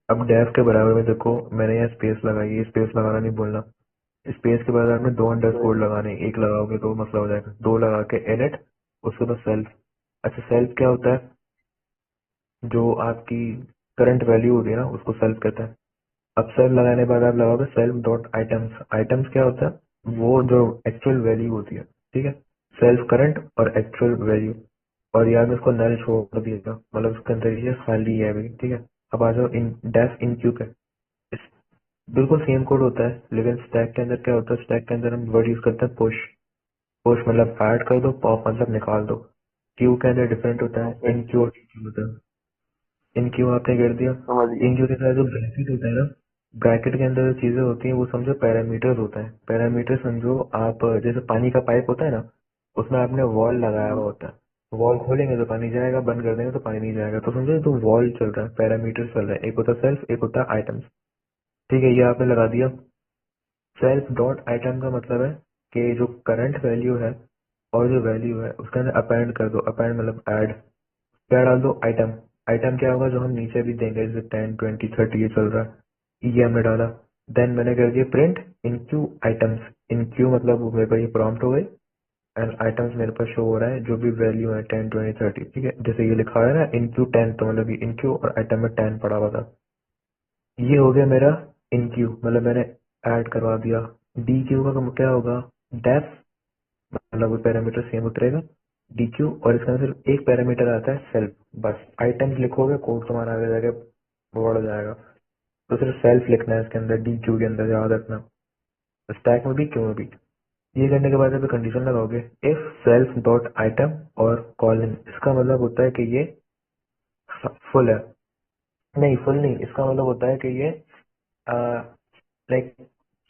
अब डेफ के बराबर में देखो मैंने यहाँ स्पेस लगाई है, स्पेस लगाना नहीं बोलना। स्पेस के बराबर में दो अंडरस्कोर लगाने, एक लगाओगे तो मसला हो जाएगा, दो लगा के इनिट, उसके बाद सेल्फ। अच्छा सेल्फ क्या होता है? जो आपकी करंट वैल्यू होती है ना उसको सेल्फ कहता है। अब सेल्फ लगाने के बाद आप लगाओगे सेल्फ डॉट आइटम्स। आइटम्स क्या होता है? वो जो एक्चुअल वैल्यू होती है, ठीक है। सेल्फ करंट और एक्चुअल वैल्यू। और याद में उसको नल छोड़ दिएगा, मतलब उसके अंदर ये खाली है अभी, ठीक है। अब आ जाओ इन डेफ इन क्यू के। इस- बिल्कुल सेम कोड होता है, लेकिन स्टैक के अंदर क्या होता है? स्टैक के अंदर हम वर्ड यूज करते हैं पुश। पुश मतलब ऐड कर दो, पॉप मतलब निकाल दो। क्यू के अंदर डिफरेंट होता है, इन क्यू और क्यू होता है। इन क्यू आपने कर दिया। समझ गया। इन क्यू के साथ जो ब्रैकेट होता है ना, ब्रैकेट के अंदर जो चीजें होती हैं वो समझो पैरामीटर्स होता है। पैरामीटर समझो आप, जैसे पानी का पाइप होता है ना, उसमें आपने वॉल लगाया हुआ होता है। वॉल खोलेंगे तो पानी जाएगा, बंद कर देंगे तो पानी नहीं जाएगा। तो समझो तो वॉल चल रहा है, पैरामीटर चल रहा है। एक होता है सेल्फ, एक होता है आइटम्स। ठीक है, ये आपने लगा दिया। सेल्फ डॉट आइटम का मतलब है कि जो करंट वैल्यू है और जो वैल्यू है उसके अंदर अपेंड कर दो। अपेंड मतलब ऐड। क्या डाल दो? आइटम। आइटम क्या होगा? जो हम नीचे भी देंगे, जैसे 10, 20, 30 ये चल रहा है, ये हमने डाला। देन मैंने कर दिया print in Q items. In Q मतलब वो मेरे पास ये प्रॉम्प्ट हो गई, एंड आइटम्स मेरे पास शो हो रहा है जो भी वैल्यू है 10, 20, 30, ठीक है। जैसे ये लिखा है ना इन क्यू 10, तो मतलब इन क्यू और आइटम में 10 पड़ा हुआ था। ये हो गया मेरा इन क्यू, मतलब मैंने ऐड करवा दिया। डी क्यू का क्या होगा? डेफ, मतलब वो पैरामीटर सेम उतरेगा। डीक्यू, और इसका सिर्फ एक पैरामीटर आता है सेल्फ। बस आइटम्स लिखोगे कोड तुम्हारा आगे जाके बढ़ जाएगा। तो सिर्फ सेल्फ लिखना है इसके अंदर, डीक्यू के अंदर, याद रखना। स्टैक में भी, क्यू में भी। ये करने के बाद अभी कंडीशन लगाओगे, इफ सेल्फ डॉट आइटम और कॉलन। इसका मतलब होता है कि ये फुल है। नहीं फुल नहीं, इसका मतलब होता है कि ये लाइक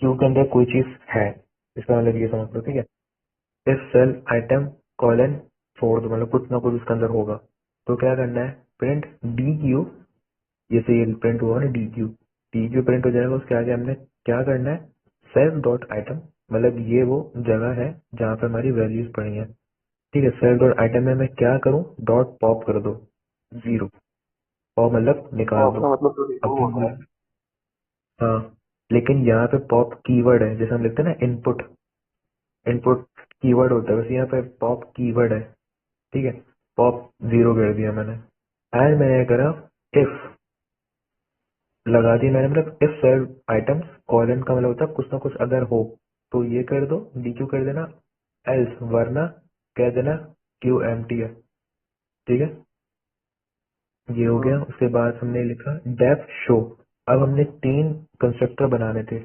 क्यू के अंदर कोई चीज है। इसका मतलब ये समझ लो, ठीक है। इफ सेल आइटम कॉलन छोड़ दो, मतलब कुछ ना कुछ उसके अंदर होगा। तो क्या करना है? Print D Q. जैसे ये प्रिंट हुआ ना डी क्यू प्रिंट हो जाएगा। उसके आगे हमने क्या करना है? सेल्फ डॉट आइटम, मतलब ये वो जगह है जहाँ पे हमारी वैल्यूज पड़ी हैं, ठीक है। सेल्फ डॉट आइटम में मैं क्या करूँ? डॉट पॉप कर दो, जीरो। पॉप मतलब निकाल पॉप दो। का मतलब तो अब रिमूव क्या होता बोला? है। हाँ, लेकिन यहाँ पे पॉप कीवर्ड है, जैसे हम लिखते हैं ना इनपुट। इनपुट कीवर्ड होता है, बस यहाँ पे पॉप कीवर्ड है, ठीक है। पॉप जीरो कर दिया मैंने। एंड मैंने करा इफ, लगा दिया मैंने, मतलब इफ सेल्फ आइटम्स कॉलन का मतलब होता है कुछ ना कुछ अगर हो तो ये कर दो, डीक्यू कर देना। एल्स वरना कह देना क्यू एम्प्टी है, ठीक है। ये हो गया। उसके बाद हमने लिखा डेफ शो। अब हमने तीन कंस्ट्रक्टर बनाने थे।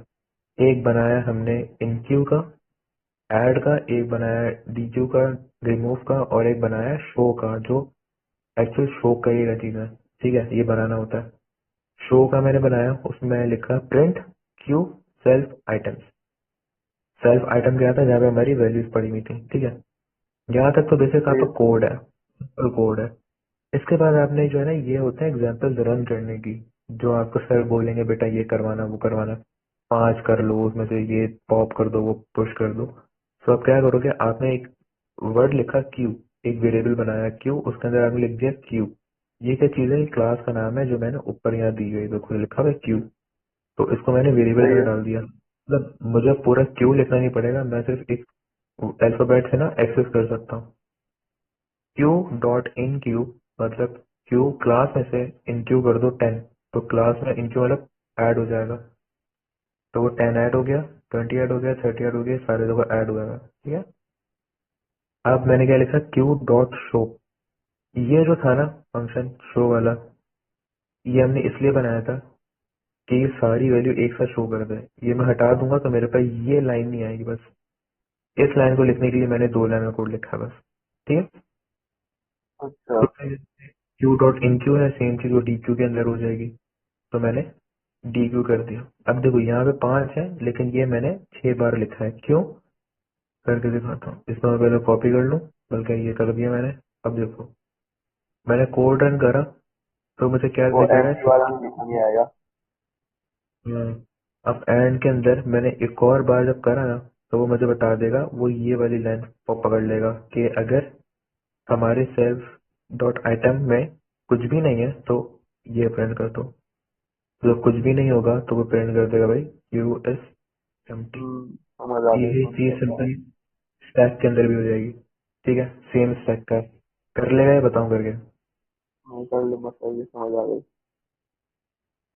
एक बनाया हमने इनक्यू का, ऐड का, एक बनाया डीक्यू का, रिमूव का, और एक बनाया शो का, जो एक्चुअल शो का ही चीज है, ठीक है। ये बनाना होता है। शो का मैंने बनाया, उसमें लिखा print Q self items. Self item क्या था? जहाँ पे हमारी वैल्यूज पड़ी हुई थी, ठीक है। यहाँ तक तो बेसिक आपका ठीक। कोड है, कोड है। इसके बाद आपने जो है ना, ये होता है एग्जाम्पल रन करने की। जो आपको सर बोलेंगे बेटा ये करवाना वो करवाना, 5 कर लो, उसमें से ये पॉप कर दो, वो पुश कर दो। तो आप क्या करोगे? आपने एक वर्ड लिखा क्यू, एक वेरिएबल बनाया क्यू, उसके अंदर आपने लिख दिया क्यू। ये क्या चीज है? क्लास का नाम है जो मैंने ऊपर यहाँ दी गई, देखो लिखा हुआ है क्यू। तो इसको मैंने वेरिएबल सही में है। डाल दिया, मतलब मुझे पूरा क्यू लिखना नहीं पड़ेगा, मैं सिर्फ एक अल्फाबेट से ना एक्सेस कर सकता हूँ। क्यू डॉट इन क्यू, मतलब क्यू क्लास में से इन क्यू कर दो 10, तो क्लास में इन क्यू मतलब ऐड हो जाएगा। तो वो 10 ऐड हो गया, 20 ऐड हो गया, 30 ऐड हो गया, सारे जगह ऐड हो जाएगा, ठीक है। अब मैंने क्या लिखा? Q dot show. ये जो था ना फंक्शन शो वाला, ये हमने इसलिए बनाया था कि ये सारी वैल्यू एक साथ शो कर दे। ये मैं हटा दूंगा तो मेरे पास ये लाइन नहीं आएगी, बस इस लाइन को लिखने के लिए मैंने दो लाइन का कोड लिखा है बस, ठीक है। अच्छा। तो क्यू डॉट इन क्यू है, सेम चीज वो डी क्यू के अंदर हो जाएगी। तो मैंने डी क्यू कर दिया। अब देखो यहाँ पे 5 है, लेकिन ये मैंने 6 बार लिखा है, क्यों? करके दिखाता हूँ। इसको मैं पहले कॉपी कर लूँ, बल्कि ये कर दिया मैंने। अब देखो मैंने कोड रन करा तो मुझे क्या वो दिख रहा है? एम्प्टी वाला नहीं आएगा। अब एंड के अंदर मैंने एक और बार जब करा ना, तो वो मुझे बता देगा, वो ये वाली लाइन पकड़ लेगा कि अगर हमारे सेल्फ डॉट आइटम में कुछ भी नहीं है तो ये प्रिंट कर दो। जब कुछ भी नहीं होगा तो वो प्रिंट कर देगा भाई USMT। समझ आ गई यही समझ चीज आ गई। सिंपल स्टैक के अंदर भी हो जाएगी। ठीक है, सेम स्टैक का है। कर लेगा या बताऊं करके? मैं कर लूंगा, सही है, समझ आ गई।